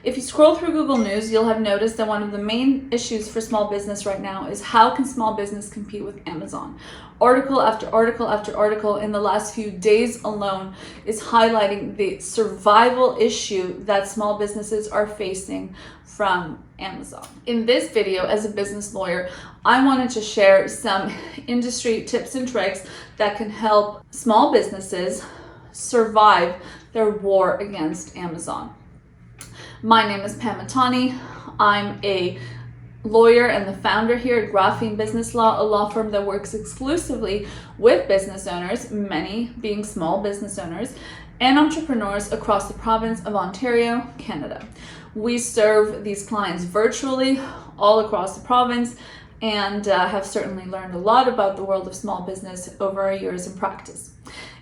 If you scroll through Google News, you'll have noticed that one of the main issues for small business right now is how can small business compete with Amazon? Article after article after article in the last few days alone is highlighting the survival issue that small businesses are facing from Amazon. In this video, as a business lawyer, I wanted to share some industry tips and tricks that can help small businesses survive their war against Amazon. My name is Pam Matani. I'm a lawyer and the founder here at Graphene Business Law, a law firm that works exclusively with business owners, many being small business owners, and entrepreneurs across the province of Ontario, Canada. We serve these clients virtually all across the province and have certainly learned a lot about the world of small business over our years in practice.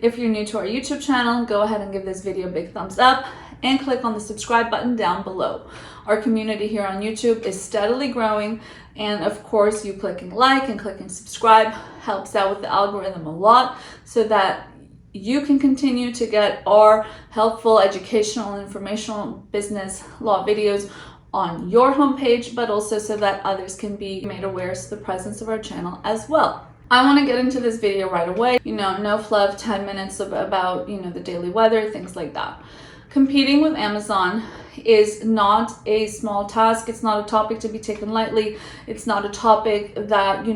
If you're new to our YouTube channel, go ahead and give this video a big thumbs up and click on the subscribe button down below. Our community here on YouTube is steadily growing, and of course you clicking like and clicking subscribe helps out with the algorithm a lot so that you can continue to get our helpful, educational, informational business law videos on your homepage, but also so that others can be made aware of the presence of our channel as well. I want to get into this video right away. No fluff, 10 minutes about, the daily weather, things like that. Competing with Amazon is not a small task. It's not a topic to be taken lightly. It's not a topic that,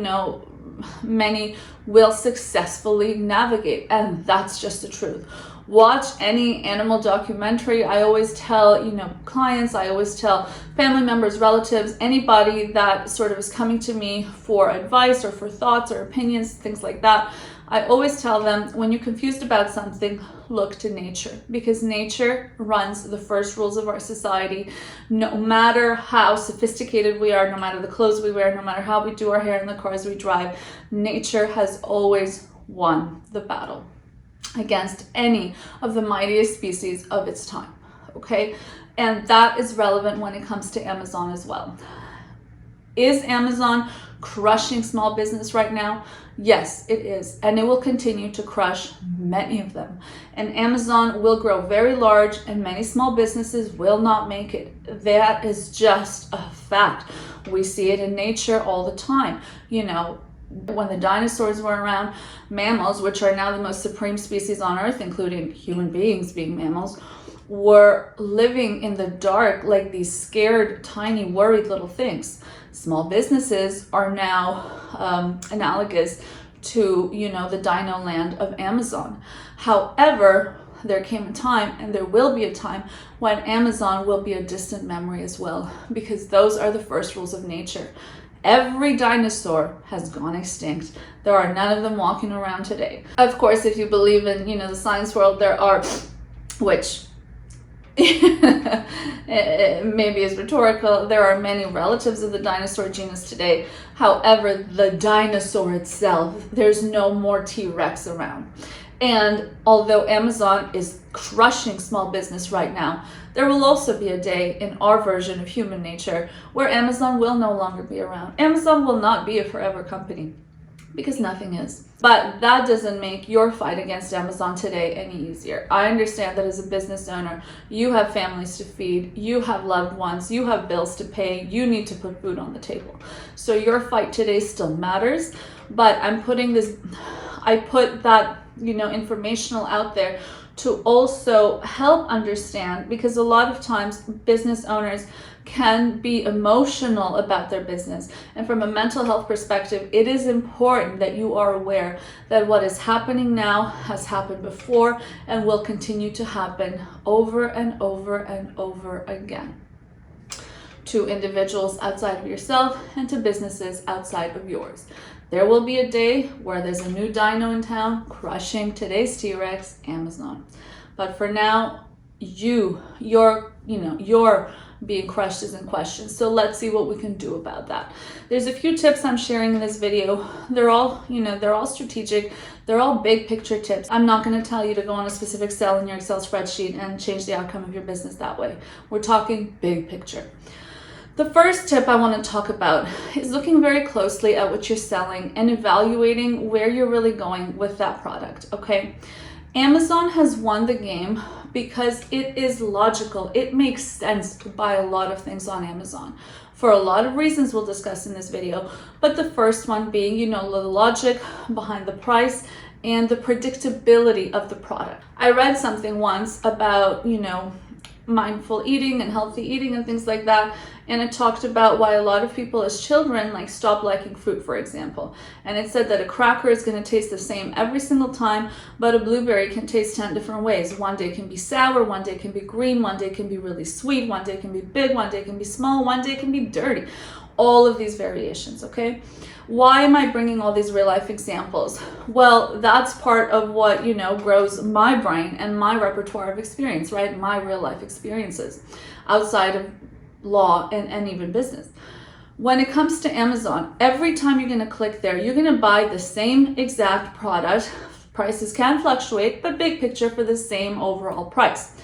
many will successfully navigate. And that's just the truth. Watch any animal documentary. I always tell, clients, I always tell family members, relatives, anybody that sort of is coming to me for advice or for thoughts or opinions, things like that. I always tell them, when you're confused about something, look to nature, because nature runs the first rules of our society. No matter how sophisticated we are, no matter the clothes we wear, no matter how we do our hair and the cars we drive, nature has always won the battle against any of the mightiest species of its time, okay? And that is relevant when it comes to Amazon as well. Is Amazon crushing small business right now? Yes, it is. And it will continue to crush many of them. And Amazon will grow very large and many small businesses will not make it. That is just a fact. We see it in nature all the time. When the dinosaurs were around, mammals, which are now the most supreme species on earth, including human beings being mammals, were living in the dark like these scared, tiny, worried little things. Small businesses are now analogous to, the dino land of Amazon. However, there came a time, and there will be a time, when Amazon will be a distant memory as well, because those are the first rules of nature. Every dinosaur has gone extinct. There are none of them walking around today. Of course, if you believe in, the science world, there are, which maybe is rhetorical, there are many relatives of the dinosaur genus today. However, the dinosaur itself, there's no more T-Rex around. And although Amazon is crushing small business right now, there will also be a day in our version of human nature where Amazon will no longer be around. Amazon will not be a forever company, because nothing is. But that doesn't make your fight against Amazon today any easier. I understand that as a business owner, you have families to feed, you have loved ones, you have bills to pay, you need to put food on the table. So your fight today still matters, but I put that, informational out there to also help understand, because a lot of times business owners can be emotional about their business. And from a mental health perspective, it is important that you are aware that what is happening now has happened before and will continue to happen over and over and over again, to individuals outside of yourself and to businesses outside of yours. There will be a day where there's a new dino in town crushing today's T-Rex, Amazon. But for now, your being crushed is in question. So let's see what we can do about that. There's a few tips I'm sharing in this video. They're all strategic. They're all big picture tips. I'm not going to tell you to go on a specific cell in your Excel spreadsheet and change the outcome of your business that way. We're talking big picture. The first tip I want to talk about is looking very closely at what you're selling and evaluating where you're really going with that product, okay? Amazon has won the game because it is logical. It makes sense to buy a lot of things on Amazon for a lot of reasons we'll discuss in this video. But the first one being, the logic behind the price and the predictability of the product. I read something once about, mindful eating and healthy eating and things like that, and it talked about why a lot of people as children stop liking fruit, for example. And it said that a cracker is going to taste the same every single time, but a blueberry can taste 10 different ways. One day can be sour, one day can be green, one day can be really sweet, one day can be big, one day can be small, one day can be dirty. All of these variations, okay? Why am I bringing all these real life examples? Well, that's part of what, grows my brain and my repertoire of experience, right? My real life experiences outside of law and even business. When it comes to Amazon, every time you're going to click there, you're going to buy the same exact product. Prices can fluctuate, but big picture for the same overall price.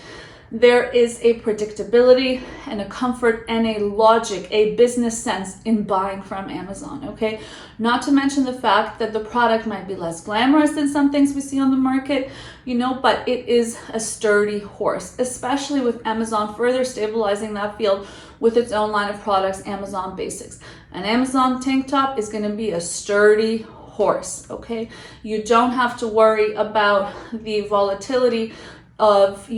There is a predictability and a comfort and a logic, a business sense in buying from Amazon, okay? Not to mention the fact that the product might be less glamorous than some things we see on the market, but it is a sturdy horse, especially with Amazon further stabilizing that field with its own line of products, Amazon Basics. An Amazon tank top is going to be a sturdy horse, okay? You don't have to worry about the volatility of,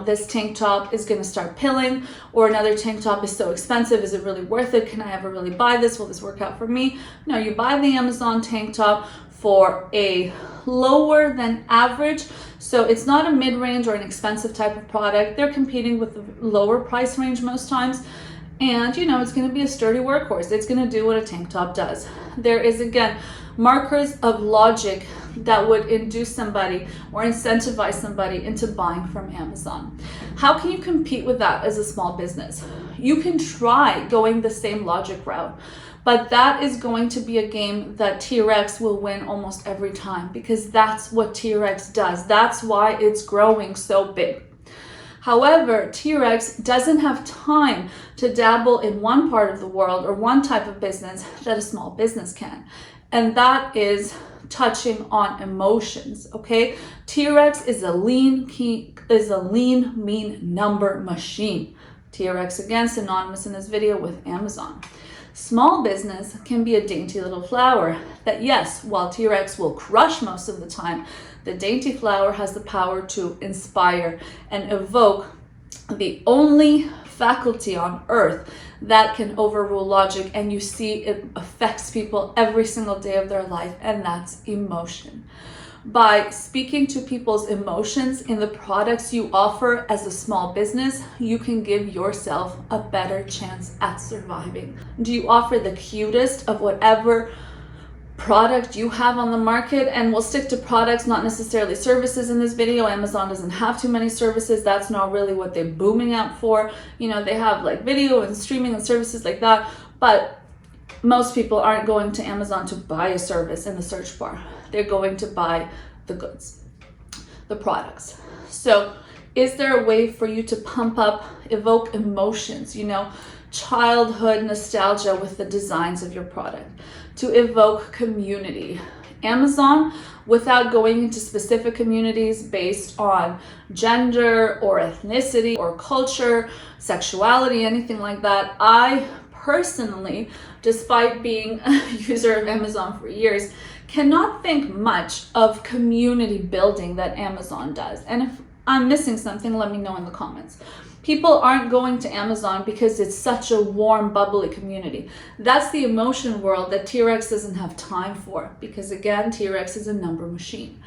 this tank top is going to start pilling, or another tank top is so expensive. Is it really worth it? Can I ever really buy this? Will this work out for me? No, you buy the Amazon tank top for a lower than average. So it's not a mid-range or an expensive type of product. They're competing with the lower price range most times. And, it's going to be a sturdy workhorse. It's going to do what a tank top does. There is, again, markers of logic that would induce somebody or incentivize somebody into buying from Amazon. How can you compete with that as a small business? You can try going the same logic route, but that is going to be a game that T-Rex will win almost every time, because that's what T-Rex does. That's why it's growing so big. However, T-Rex doesn't have time to dabble in one part of the world or one type of business that a small business can. And that is touching on emotions, okay? T-Rex is a lean, mean number machine. T-Rex, again, synonymous in this video with Amazon. Small business can be a dainty little flower that, yes, while T-Rex will crush most of the time, the dainty flower has the power to inspire and evoke the only faculty on earth that can overrule logic, and you see it affects people every single day of their life, and that's emotion. By speaking to people's emotions in the products you offer as a small business, you can give yourself a better chance at surviving. Do you offer the cutest of whatever product you have on the market? And we'll stick to products, not necessarily services in this video. Amazon doesn't have too many services. That's not really what they're booming out for. They have video and streaming and services like that, but most people aren't going to Amazon to buy a service in the search bar. They're going to buy the goods, the products. So is there a way for you to pump up, evoke emotions, childhood nostalgia with the designs of your product, to evoke community? Amazon, without going into specific communities based on gender or ethnicity or culture, sexuality, anything like that, I personally, despite being a user of Amazon for years, cannot think much of community building that Amazon does. And if I'm missing something, let me know in the comments. People aren't going to Amazon because it's such a warm, bubbly community. That's the emotion world that T-Rex doesn't have time for, because again, T-Rex is a number machine.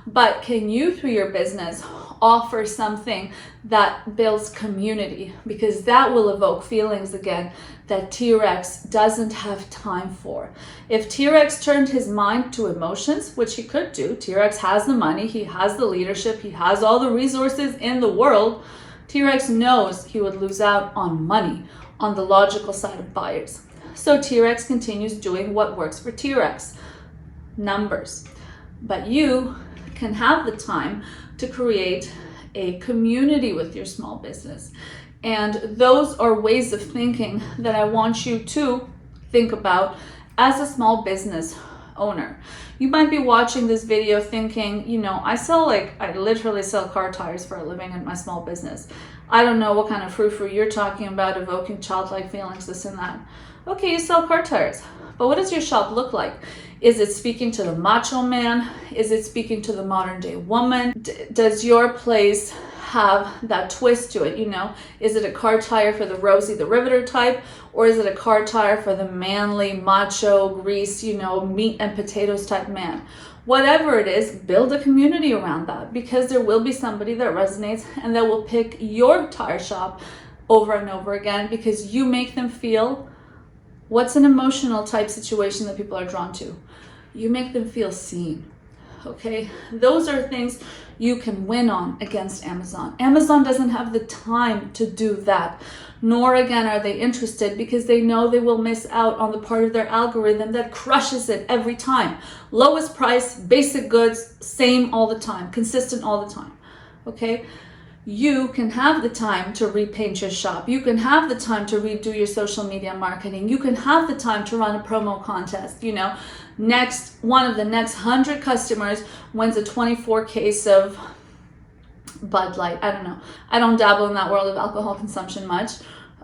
But can you, through your business, offer something that builds community? Because that will evoke feelings again that T-Rex doesn't have time for. If T-Rex turned his mind to emotions, which he could do, T-Rex has the money, he has the leadership, he has all the resources in the world, T-Rex knows he would lose out on money on the logical side of buyers. So T-Rex continues doing what works for T-Rex, numbers. But you can have the time to create a community with your small business. And those are ways of thinking that I want you to think about as a small business owner. You might be watching this video thinking, you know, I literally sell car tires for a living in my small business. I don't know what kind of frou-frou you're talking about, evoking childlike feelings, this and that. Okay, you sell car tires, but what does your shop look like? Is it speaking to the macho man? Is it speaking to the modern day woman? Does your place have that twist to it? You know, is it a car tire for the Rosie the Riveter type, or is it a car tire for the manly, macho, grease, you know, meat and potatoes type man? Whatever it is, build a community around that, because there will be somebody that resonates and that will pick your tire shop over and over again, because you make them feel. What's an emotional type situation that people are drawn to? You make them feel seen. Okay, those are things you can win on against Amazon. Amazon doesn't have the time to do that, nor again are they interested, because they know they will miss out on the part of their algorithm that crushes it every time. Lowest price, basic goods, same all the time, consistent all the time. Okay, you can have the time to repaint your shop. You can have the time to redo your social media marketing. You can have the time to run a promo contest. You know, one of the next 100 customers wins a 24 case of Bud Light. I don't know. I don't dabble in that world of alcohol consumption much.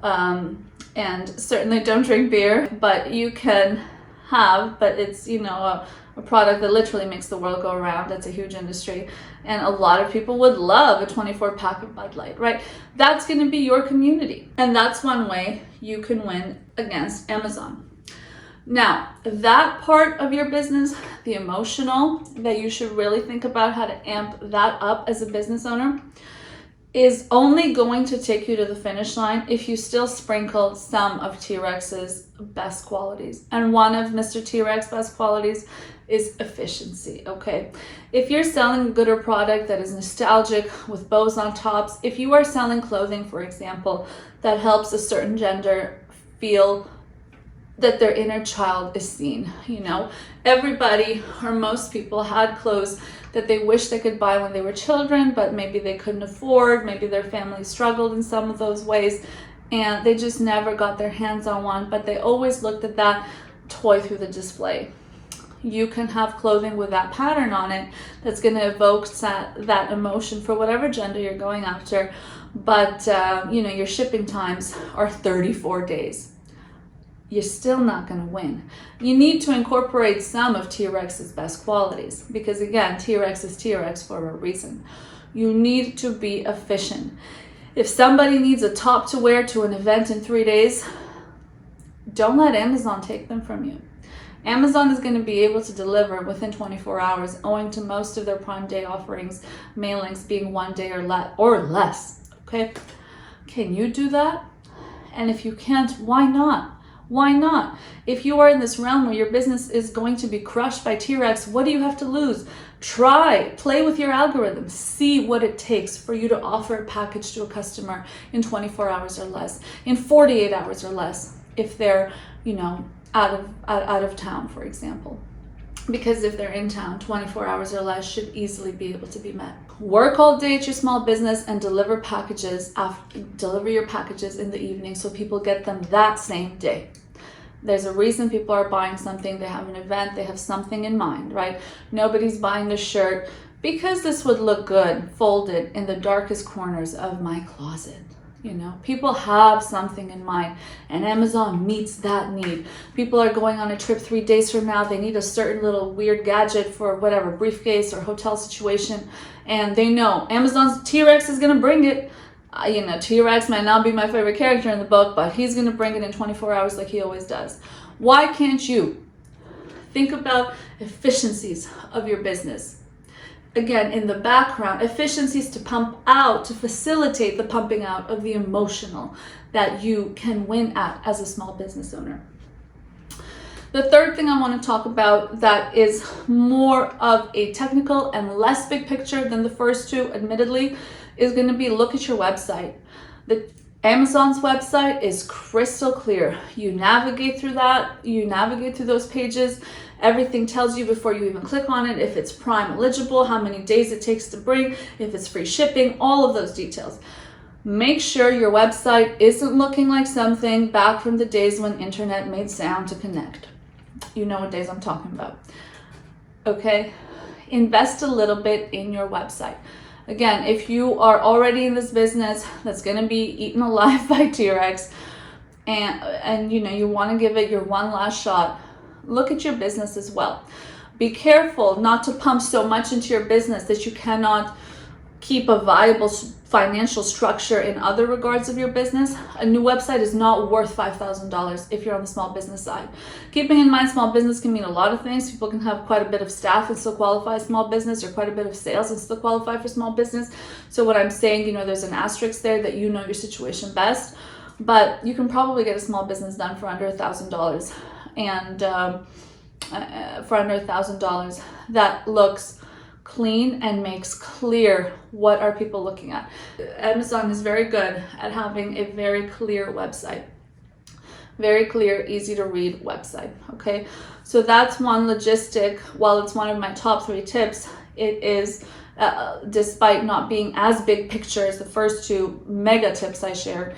And certainly don't drink beer, but you can have, but it's, you know, a product that literally makes the world go around. That's a huge industry. And a lot of people would love a 24 pack of Bud Light, right? That's going to be your community. And that's one way you can win against Amazon. Now, that part of your business, the emotional, that you should really think about how to amp that up as a business owner, is only going to take you to the finish line if you still sprinkle some of T-Rex's best qualities. And one of Mr. T-Rex's best qualities is efficiency, okay? If you're selling a good or product that is nostalgic with bows on tops, if you are selling clothing, for example, that helps a certain gender feel that their inner child is seen, you know? Everybody, or most people, had clothes that they wish they could buy when they were children, but maybe they couldn't afford, maybe their family struggled in some of those ways, and they just never got their hands on one, but they always looked at that toy through the display. You can have clothing with that pattern on it that's going to evoke that emotion for whatever gender you're going after, but you know, your shipping times are 34 days. You're still not going to win. You need to incorporate some of T-Rex's best qualities, because again, T-Rex is T-Rex for a reason. You need to be efficient. If somebody needs a top to wear to an event in 3 days, don't let Amazon take them from you. Amazon is going to be able to deliver within 24 hours, owing to most of their Prime Day offerings, mailings being 1 day or less. Okay, can you do that? And if you can't, why not? Why not? If you are in this realm where your business is going to be crushed by T-Rex, what do you have to lose? Play with your algorithm, see what it takes for you to offer a package to a customer in 24 hours or less, in 48 hours or less, if they're, you know, out of town, for example. Because if they're in town, 24 hours or less should easily be able to be met. Work all day at your small business and deliver your packages in the evening so people get them that same day. There's a reason people are buying something. They have an event, they have something in mind, right? Nobody's buying this shirt because this would look good folded in the darkest corners of my closet. You know, people have something in mind, and Amazon meets that need. People are going on a trip 3 days from now. They need a certain little weird gadget for whatever, briefcase or hotel situation, and they know Amazon's T-Rex is going to bring it. You know, T-Rex might not be my favorite character in the book, but he's going to bring it in 24 hours like he always does. Why can't you? Think about efficiencies of your business. Again, in the background, efficiencies to pump out, to facilitate the pumping out of the emotional that you can win at as a small business owner. The third thing I want to talk about that is more of a technical and less big picture than the first two, admittedly, is going to be look at your website. Amazon's website is crystal clear. You navigate through that, you navigate through those pages. Everything tells you before you even click on it if it's Prime eligible, how many days it takes to bring, if it's free shipping, all of those details. Make sure your website isn't looking like something back from the days when internet made sound to connect. You know what days I'm talking about. Okay, invest a little bit in your website. Again, if you are already in this business that's going to be eaten alive by T-Rex, and you know, you want to give it your one last shot, look at your business as well. Be careful not to pump so much into your business that you cannot keep a viable financial structure in other regards of your business. A new website is not worth $5,000 if you're on the small business side. Keeping in mind, small business can mean a lot of things. People can have quite a bit of staff and still qualify as small business, or quite a bit of sales and still qualify for small business. So what I'm saying, you know, there's an asterisk there that you know your situation best, but you can probably get a small business done for under $1,000, and for under $1,000 that looks clean and makes clear what are people looking at. Amazon is very good at having a very clear website. Very clear, easy to read website. Okay, so that's one logistic. While it's one of my top 3 tips, it is, despite not being as big picture as the first 2 mega tips I shared,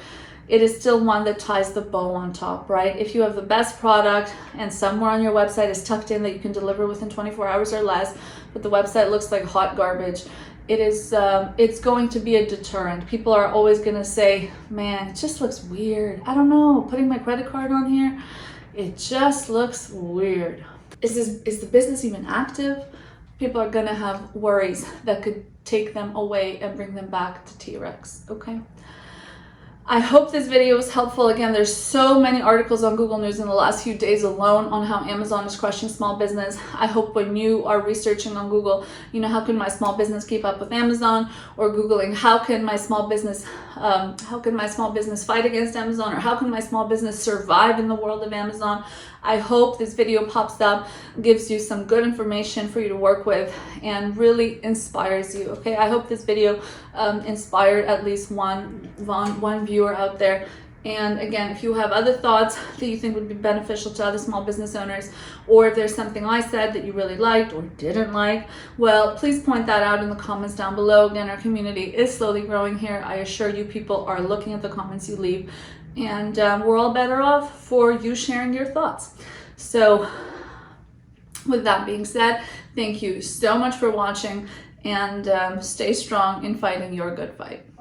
it is still one that ties the bow on top, right? If you have the best product and somewhere on your website is tucked in that you can deliver within 24 hours or less, but the website looks like hot garbage, it is, it's going to be a deterrent. People are always going to say, man, it just looks weird. I don't know, putting my credit card on here, it just looks weird. Is the business even active? People are going to have worries that could take them away and bring them back to T-Rex, okay? I hope this video was helpful. Again, there's so many articles on Google News in the last few days alone on how Amazon is crushing small business. I hope when you are researching on Google, you know, how can my small business keep up with Amazon, or Googling how can my small business fight against Amazon, or how can my small business survive in the world of Amazon. I hope this video pops up, gives you some good information for you to work with, and really inspires you. Okay, I hope this video inspired at least one viewer out there. And again, if you have other thoughts that you think would be beneficial to other small business owners, or if there's something I said that you really liked or didn't like, well, please point that out in the comments down below. Again, our community is slowly growing here. I assure you, people are looking at the comments you leave, and we're all better off for you sharing your thoughts. So with that being said, thank you so much for watching, and stay strong in fighting your good fight.